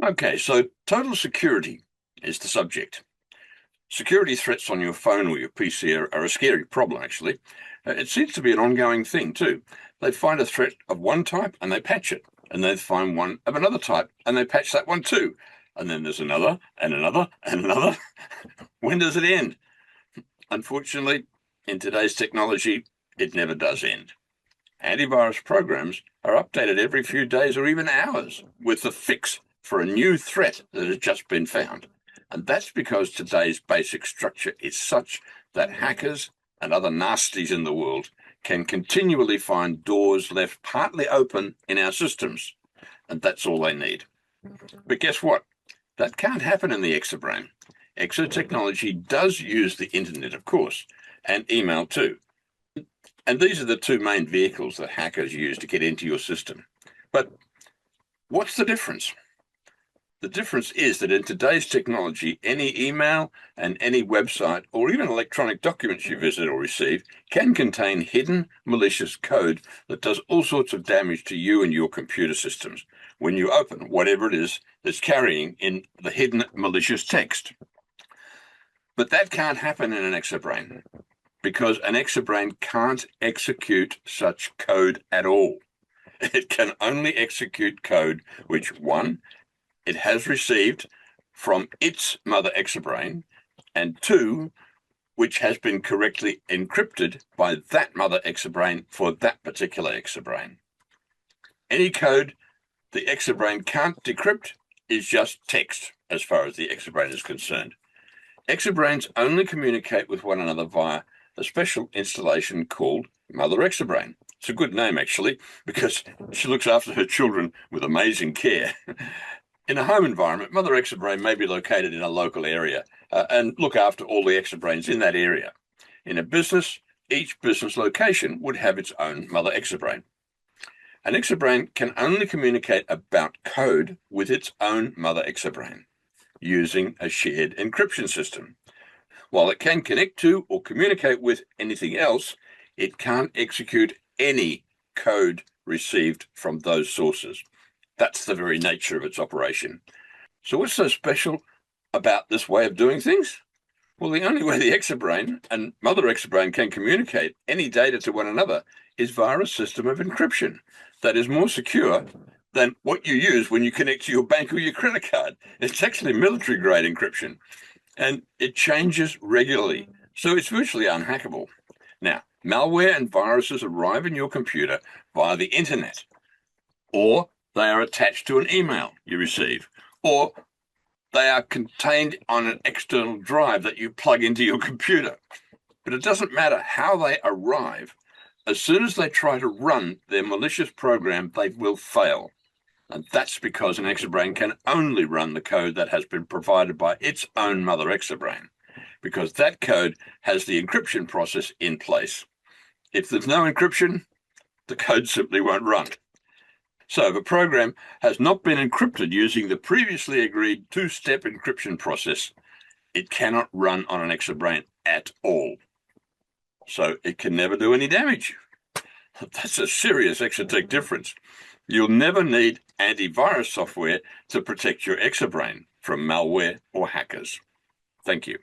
Okay, so total security is the subject. Security threats on your phone or your PC are a scary problem, actually. It seems to be an ongoing thing, too. They find a threat of one type and they patch it. And they find one of another type and they patch that one, too. And then there's another and another and another. When does it end? Unfortunately, in today's technology, it never does end. Antivirus programs are updated every few days or even hours with the fix for a new threat that has just been found. And that's because today's basic structure is such that hackers and other nasties in the world can continually find doors left partly open in our systems. And that's all they need. But guess what? That can't happen in the exobrain. Exotechnology does use the internet, of course, and email too. And these are the two main vehicles that hackers use to get into your system. But what's the difference? The difference is that in today's technology, any email and any website or even electronic documents you visit or receive can contain hidden malicious code that does all sorts of damage to you and your computer systems when you open whatever it is that's carrying in the hidden malicious text. But that can't happen in an exobrain because an exobrain can't execute such code at all. It can only execute code which, one, it has received from its mother exobrain, and two, which has been correctly encrypted by that mother exobrain for that particular exobrain. Any code the exobrain can't decrypt is just text as far as the exobrain is concerned. Exobrains only communicate with one another via a special installation called Mother Exobrain. It's a good name, actually, because she looks after her children with amazing care. In a home environment, Mother Exobrain may be located in a local area and look after all the exobrains in that area. In a business, each business location would have its own Mother Exobrain. An exobrain can only communicate about code with its own Mother Exobrain using a shared encryption system. While it can connect to or communicate with anything else, it can't execute any code received from those sources. That's the very nature of its operation. So what's so special about this way of doing things? Well, the only way the exobrain and Mother Exobrain can communicate any data to one another is via a system of encryption that is more secure than what you use when you connect to your bank or your credit card. It's actually military-grade encryption, and it changes regularly, so it's virtually unhackable. Now, malware and viruses arrive in your computer via the internet, or they are attached to an email you receive, or they are contained on an external drive that you plug into your computer. But it doesn't matter how they arrive. As soon as they try to run their malicious program, they will fail. And that's because an exobrain can only run the code that has been provided by its own Mother Exobrain, because that code has the encryption process in place. If there's no encryption, the code simply won't run. So if a program has not been encrypted using the previously agreed two-step encryption process, it cannot run on an exobrain at all. So it can never do any damage. That's a serious ExoTech difference. You'll never need antivirus software to protect your exobrain from malware or hackers. Thank you.